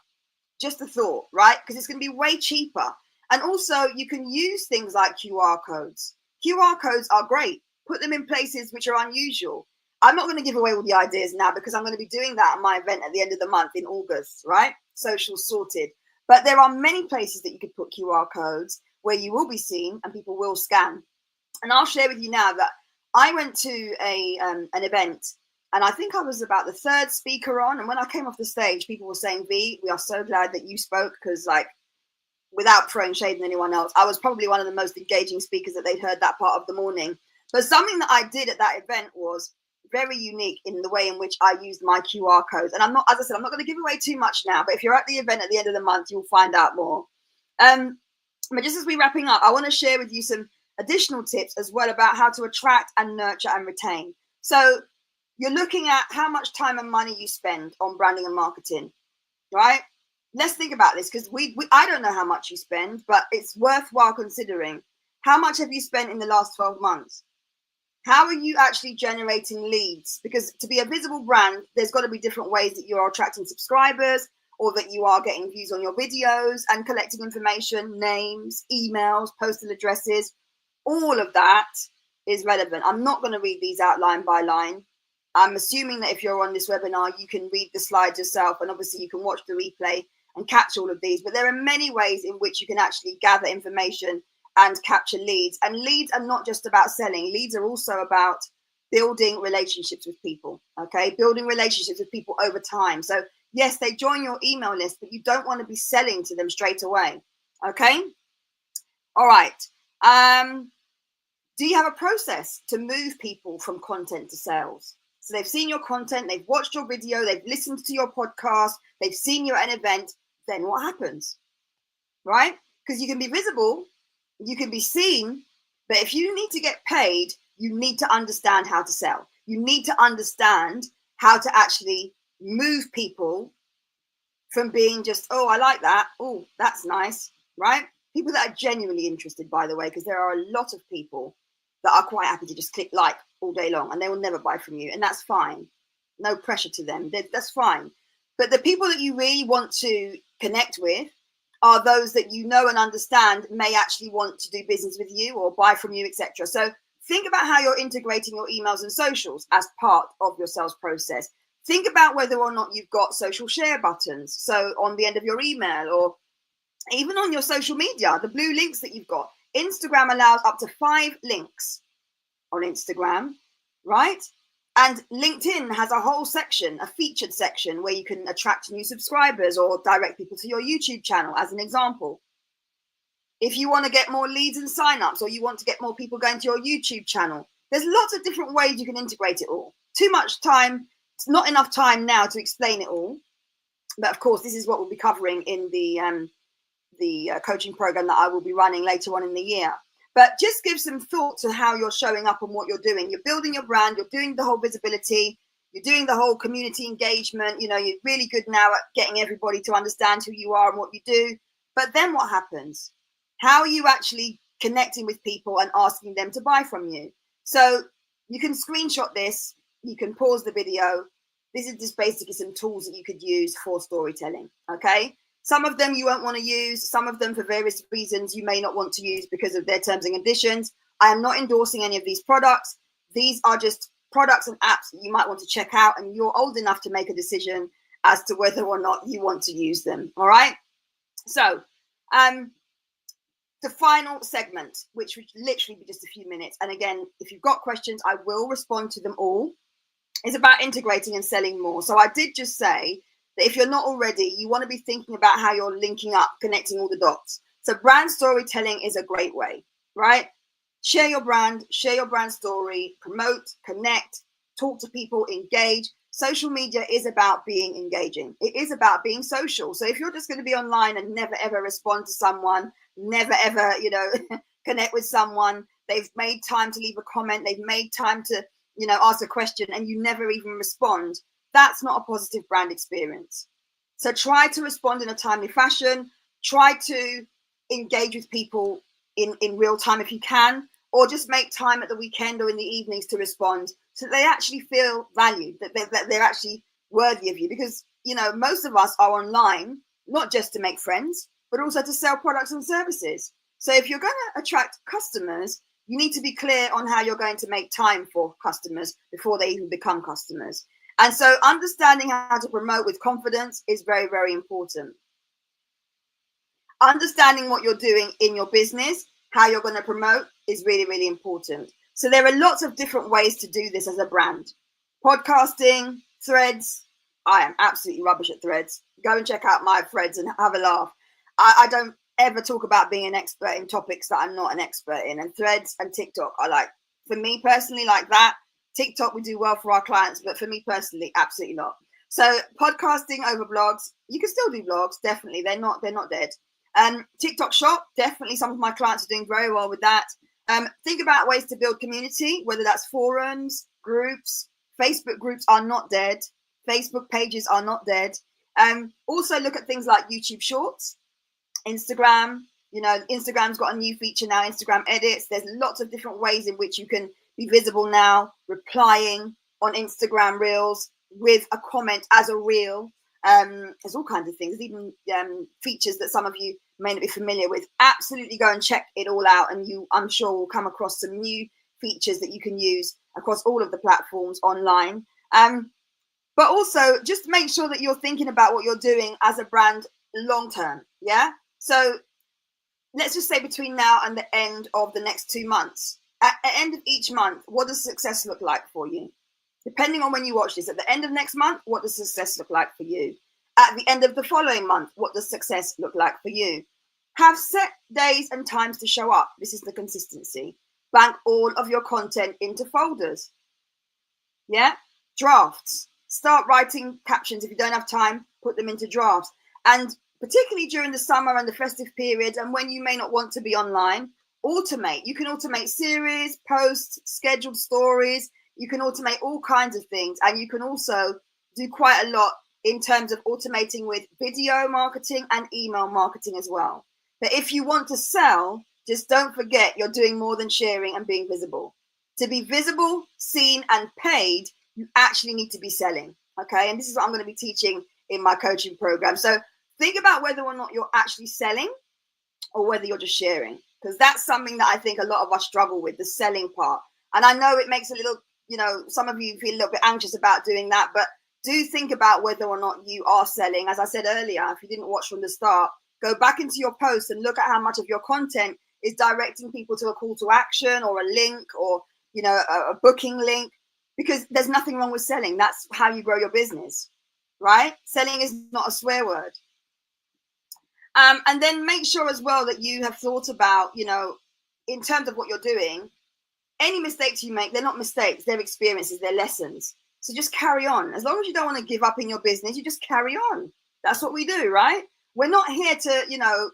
Just a thought, right? Because it's going to be way cheaper. And also you can use things like QR codes. QR codes are great. Put them in places which are unusual. I'm not going to give away all the ideas now because I'm going to be doing that at my event at the end of the month in August, right? Social sorted. But there are many places that you could put QR codes where you will be seen and people will scan. And I'll share with you now that I went to an event and I think I was about the third speaker on. And when I came off the stage, people were saying, V, we are so glad that you spoke because, like, without throwing shade at anyone else, I was probably one of the most engaging speakers that they'd heard that part of the morning. But something that I did at that event was very unique in the way in which I used my QR codes. And I'm not, as I said, I'm not going to give away too much now, but if you're at the event at the end of the month, you'll find out more. But just as we're wrapping up, I want to share with you some additional tips as well about how to attract and nurture and retain. So you're looking at how much time and money you spend on branding and marketing, right? Let's think about this because I don't know how much you spend, but it's worthwhile considering. How much have you spent in the last 12 months? How are you actually generating leads? Because to be a visible brand, there's got to be different ways that you are attracting subscribers or that you are getting views on your videos and collecting information, names, emails, postal addresses. All of that is relevant. I'm not going to read these out line by line. I'm assuming that if you're on this webinar, you can read the slides yourself, and obviously you can watch the replay and catch all of these. But there are many ways in which you can actually gather information and capture leads. And leads are not just about selling. Leads are also about building relationships with people, okay? Building relationships with people over time. So yes, they join your email list, but you don't want to be selling to them straight away, okay? All right. Do you have a process to move people from content to sales? So they've seen your content, they've watched your video, they've listened to your podcast, they've seen you at an event. Then what happens, right? Because you can be visible, you can be seen, but if you need to get paid, you need to understand how to sell. You need to understand how to actually move people from being just, oh, I like that. Oh, that's nice, right? People that are genuinely interested, by the way, because there are a lot of people that are quite happy to just click like all day long and they will never buy from you. And that's fine. No pressure to them. That's fine. But the people that you really want to connect with are those that you know and understand may actually want to do business with you or buy from you, etc. So think about how you're integrating your emails and socials as part of your sales process. Think about whether or not you've got social share buttons. So on the end of your email or even on your social media, the blue links that you've got. Instagram allows up to 5 links on Instagram, right? And LinkedIn has a whole section, a featured section where you can attract new subscribers or direct people to your YouTube channel, as an example. If you want to get more leads and signups, or you want to get more people going to your YouTube channel, there's lots of different ways you can integrate it all. Too much time, it's not enough time now to explain it all. But of course, this is what we'll be covering in the coaching program that I will be running later on in the year. But just give some thought to how you're showing up and what you're doing. You're building your brand, you're doing the whole visibility, you're doing the whole community engagement. You know, you're really good now at getting everybody to understand who you are and what you do. But then what happens? How are you actually connecting with people and asking them to buy from you? So you can screenshot this, you can pause the video, This is just basically some tools that you could use for storytelling. Okay. Some of them you won't want to use. Some of them, for various reasons, you may not want to use because of their terms and conditions. I am not endorsing any of these products. These are just products and apps that you might want to check out, and you're old enough to make a decision as to whether or not you want to use them. All right. So, the final segment, which would literally be just a few minutes, and again, if you've got questions, I will respond to them all, is about integrating and selling more. So I did just say that if you're not already, you want to be thinking about how you're linking up, connecting all the dots. So brand storytelling is a great way, right? Share your brand story, promote, connect, talk to people, engage. Social media is about being engaging. It is about being social. So if you're just going to be online and never ever respond to someone, never ever, connect with someone, they've made time to leave a comment, they've made time to, ask a question, and you never even respond, that's not a positive brand experience. So try to respond in a timely fashion. Try to engage with people in real time if you can, or just make time at the weekend or in the evenings to respond, so that they actually feel valued, that they're actually worthy of you. Because, most of us are online, not just to make friends, but also to sell products and services. So if you're going to attract customers, you need to be clear on how you're going to make time for customers before they even become customers. And so understanding how to promote with confidence is very, very important. Understanding what you're doing in your business, how you're going to promote, is really, really important. So there are lots of different ways to do this as a brand. Podcasting, threads. I am absolutely rubbish at threads. Go and check out my threads and have a laugh. I don't ever talk about being an expert in topics that I'm not an expert in. And threads and TikTok are like, for me personally, like that. TikTok, we do well for our clients, but for me personally, absolutely not. So podcasting over blogs, you can still do blogs, definitely. They're not dead. TikTok shop, definitely some of my clients are doing very well with that. Think about ways to build community, whether that's forums, groups. Facebook groups are not dead. Facebook pages are not dead. Also look at things like YouTube Shorts, Instagram. Instagram's got a new feature now, Instagram Edits. There's lots of different ways in which you can be visible now, replying on Instagram Reels with a comment as a reel. There's all kinds of things, even features that some of you may not be familiar with. Absolutely go and check it all out, and I'm sure will come across some new features that you can use across all of the platforms online. But also just make sure that you're thinking about what you're doing as a brand long term. Yeah. So let's just say between now and the end of the next 2 months, at the end of each month, what does success look like for you? Depending on when you watch this, at the end of next month, what does success look like for you? At the end of the following month, what does success look like for you? Have set days and times to show up. This is the consistency. Bank all of your content into folders. Yeah? Drafts. Start writing captions. If you don't have time, put them into drafts. And particularly during the summer and the festive period, and when you may not want to be online, automate. You can automate series, posts, scheduled stories. You can automate all kinds of things. And you can also do quite a lot in terms of automating with video marketing and email marketing as well. But if you want to sell, just don't forget you're doing more than sharing and being visible. To be visible, seen, and paid, you actually need to be selling. Okay. And this is what I'm going to be teaching in my coaching program. So think about whether or not you're actually selling or whether you're just sharing, because that's something that I think a lot of us struggle with, the selling part. And I know it makes a little, some of you feel a little bit anxious about doing that, but do think about whether or not you are selling. As I said earlier, if you didn't watch from the start, go back into your posts and look at how much of your content is directing people to a call to action or a link or, a booking link, because there's nothing wrong with selling. That's how you grow your business, right? Selling is not a swear word. And then make sure as well that you have thought about, in terms of what you're doing, any mistakes you make, they're not mistakes, they're experiences, they're lessons. So just carry on. As long as you don't want to give up in your business, you just carry on. That's what we do, right? We're not here to,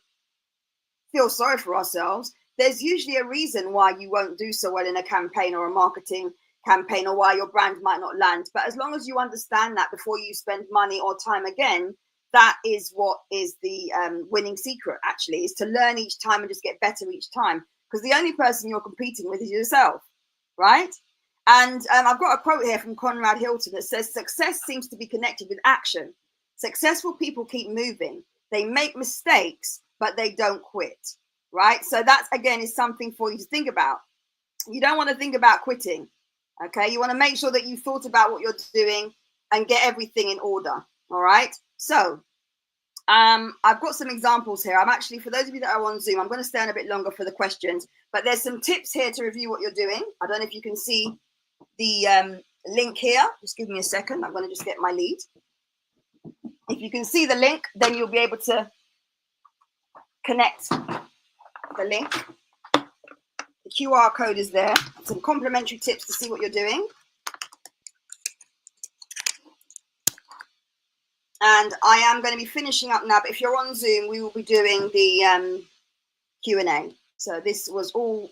feel sorry for ourselves. There's usually a reason why you won't do so well in a campaign or a marketing campaign, or why your brand might not land. But as long as you understand that before you spend money or time again, that is what is the winning secret, actually, is to learn each time and just get better each time. Because the only person you're competing with is yourself, right? And I've got a quote here from Conrad Hilton that says, success seems to be connected with action. Successful people keep moving. They make mistakes, but they don't quit, right? So that, again, is something for you to think about. You don't want to think about quitting, okay? You want to make sure that you've thought about what you're doing and get everything in order, all right? So I've got some examples here. I'm actually, for those of you that are on Zoom, I'm going to stay on a bit longer for the questions, but there's some tips here to review what you're doing. I don't know if you can see the link here. Just give me a second. I'm going to just get my lead. If you can see the link, then you'll be able to connect the link. The QR code is there. Some complimentary tips to see what you're doing. And I am going to be finishing up now, but if you're on Zoom, we will be doing the Q&A. So this was all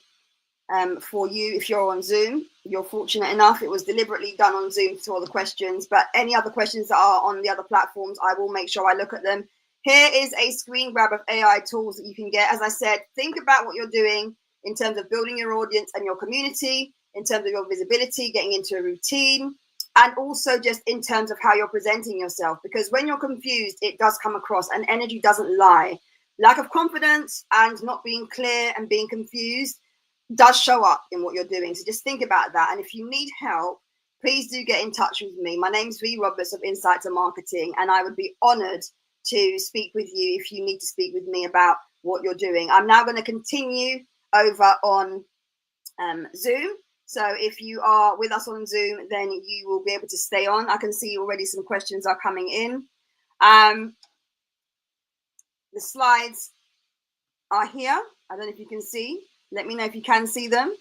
for you. If you're on Zoom, you're fortunate enough. It was deliberately done on Zoom to all the questions, but any other questions that are on the other platforms, I will make sure I look at them. Here is a screen grab of AI tools that you can get. As I said, think about what you're doing in terms of building your audience and your community, in terms of your visibility, getting into a routine, and also just in terms of how you're presenting yourself. Because when you're confused, it does come across, and energy doesn't lie. Lack of confidence and not being clear and being confused does show up in what you're doing. So just think about that. And if you need help, please do get in touch with me. My name's V Roberts of Insight to Marketing, and I would be honored to speak with you if you need to speak with me about what you're doing. I'm now going to continue over on Zoom. So if you are with us on Zoom, then you will be able to stay on. I can see already some questions are coming in. The slides are here. I don't know if you can see. Let me know if you can see them.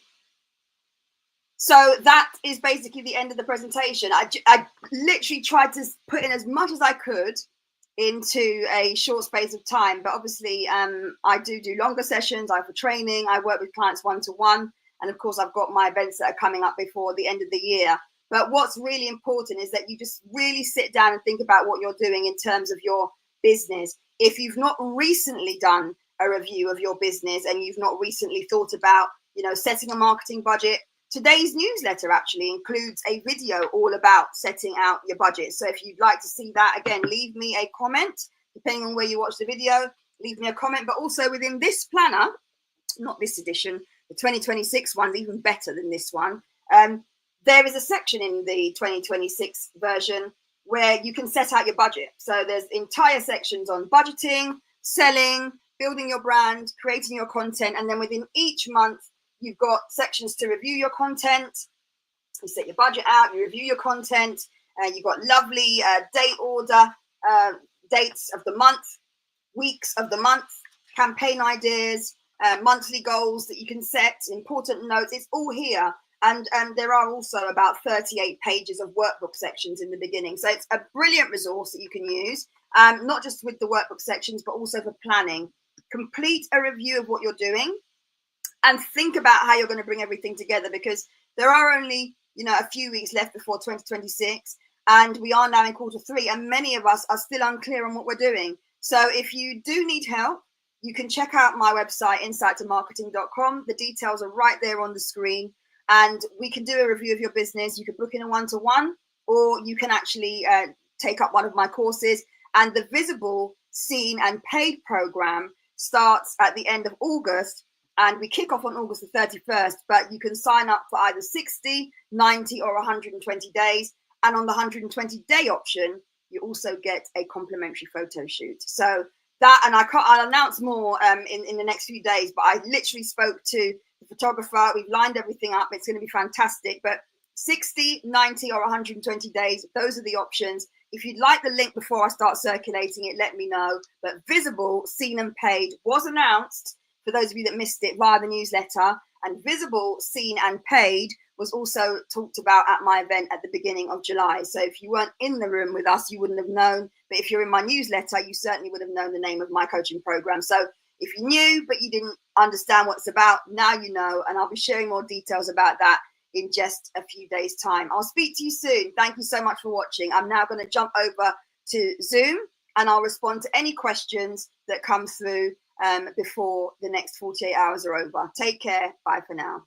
So that is basically the end of the presentation. I literally tried to put in as much as I could into a short space of time, but obviously I do longer sessions. I have training. I work with clients one-to-one. And of course, I've got my events that are coming up before the end of the year. But what's really important is that you just really sit down and think about what you're doing in terms of your business. If you've not recently done a review of your business and you've not recently thought about, setting a marketing budget, today's newsletter actually includes a video all about setting out your budget. So if you'd like to see that, again, leave me a comment, depending on where you watch the video, leave me a comment. But also within this planner, not this edition, the 2026 one's even better than this one. There is a section in the 2026 version where you can set out your budget. So there's entire sections on budgeting, selling, building your brand, creating your content. And then within each month, you've got sections to review your content. You set your budget out, you review your content. You've got lovely date order, dates of the month, weeks of the month, campaign ideas, monthly goals that you can set, important notes. It's all here. And there are also about 38 pages of workbook sections in the beginning. So it's a brilliant resource that you can use, not just with the workbook sections, but also for planning. Complete a review of what you're doing and think about how you're going to bring everything together, because there are only, a few weeks left before 2026. And we are now in Q3, and many of us are still unclear on what we're doing. So if you do need help, you can check out my website, insighttomarketing.com. The details are right there on the screen. And we can do a review of your business. You can book in a one-to-one, or you can actually take up one of my courses. And the Visible, Seen and Paid program starts at the end of August. And we kick off on August the 31st. But you can sign up for either 60, 90 or 120 days. And on the 120-day option, you also get a complimentary photo shoot. So that, and I'll announce more in the next few days, but I literally spoke to the photographer. We've lined everything up. It's going to be fantastic. But 60, 90 or 120 days, those are the options. If you'd like the link before I start circulating it, let me know. But Visible, Seen and Paid was announced, for those of you that missed it, via the newsletter. And Visible, Seen and Paid was also talked about at my event at the beginning of July. So if you weren't in the room with us, you wouldn't have known. But if you're in my newsletter, you certainly would have known the name of my coaching program. So if you knew, but you didn't understand what it's about, now you know. And I'll be sharing more details about that in just a few days' time. I'll speak to you soon. Thank you so much for watching. I'm now going to jump over to Zoom, and I'll respond to any questions that come through before the next 48 hours are over. Take care. Bye for now.